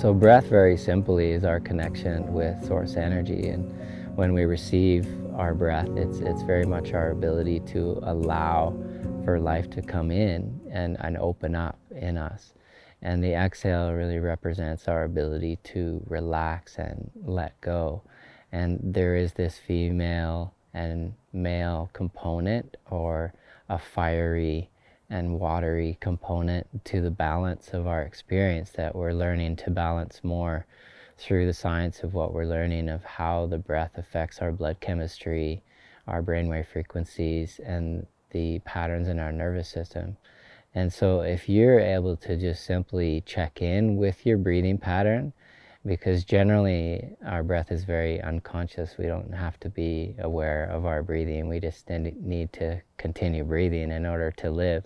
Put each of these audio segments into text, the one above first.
So breath, very simply, is our connection with source energy, and when we receive our breath, it's very much our ability to allow for life to come in and open up in us. And the exhale really represents our ability to relax and let go. And there is this female and male component, or a fiery and watery component to the balance of our experience that we're learning to balance more through the science of what we're learning of how the breath affects our blood chemistry, our brainwave frequencies, and the patterns in our nervous system. And so if you're able to just simply check in with your breathing pattern, because generally our breath is very unconscious. We don't have to be aware of our breathing. We just need to continue breathing in order to live.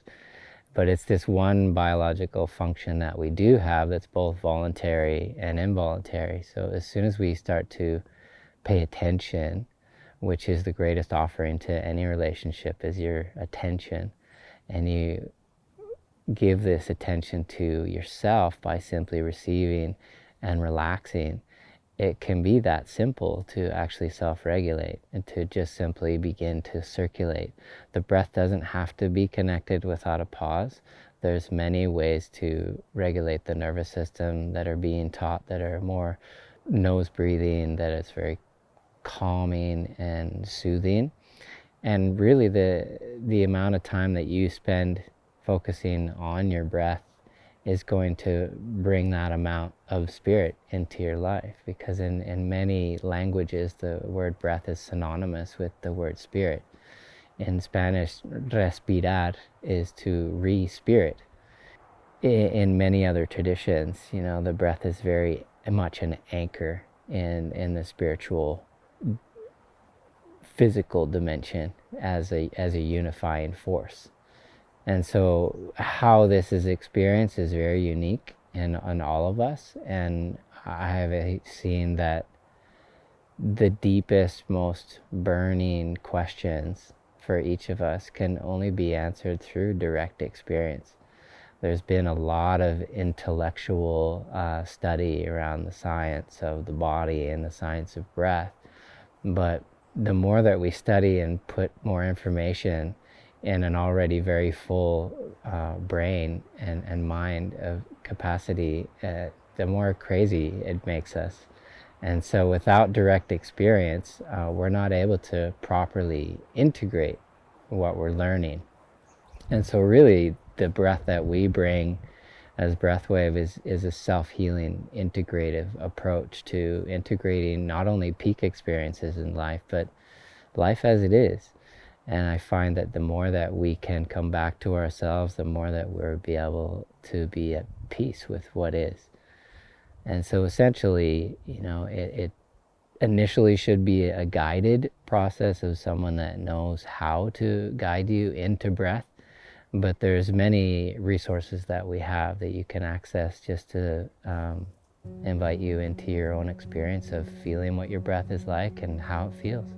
But it's this one biological function that we do have that's both voluntary and involuntary. So as soon as we start to pay attention, which is the greatest offering to any relationship, is your attention, and you give this attention to yourself by simply receiving and relaxing, it can be that simple to actually self-regulate and to just simply begin to circulate. The breath doesn't have to be connected without a pause. There's many ways to regulate the nervous system that are being taught, that are more nose breathing, that is very calming and soothing. And really the amount of time that you spend focusing on your breath is going to bring that amount of spirit into your life, because in many languages the word breath is synonymous with the word spirit. In Spanish, respirar is to re-spirit. In many other traditions, the breath is very much an anchor in the spiritual physical dimension as a unifying force. And so how this is experienced is very unique in all of us. And I have seen that the deepest, most burning questions for each of us can only be answered through direct experience. There's been a lot of intellectual study around the science of the body and the science of breath. But the more that we study and put more information in an already very full brain and mind of capacity, the more crazy it makes us. And so without direct experience, we're not able to properly integrate what we're learning. And so really the breath that we bring as Breathwave is a self-healing, integrative approach to integrating not only peak experiences in life, but life as it is. And I find that the more that we can come back to ourselves, the more that we'll be able to be at peace with what is. And so essentially, it initially should be a guided process of someone that knows how to guide you into breath. But there's many resources that we have that you can access just to invite you into your own experience of feeling what your breath is like and how it feels.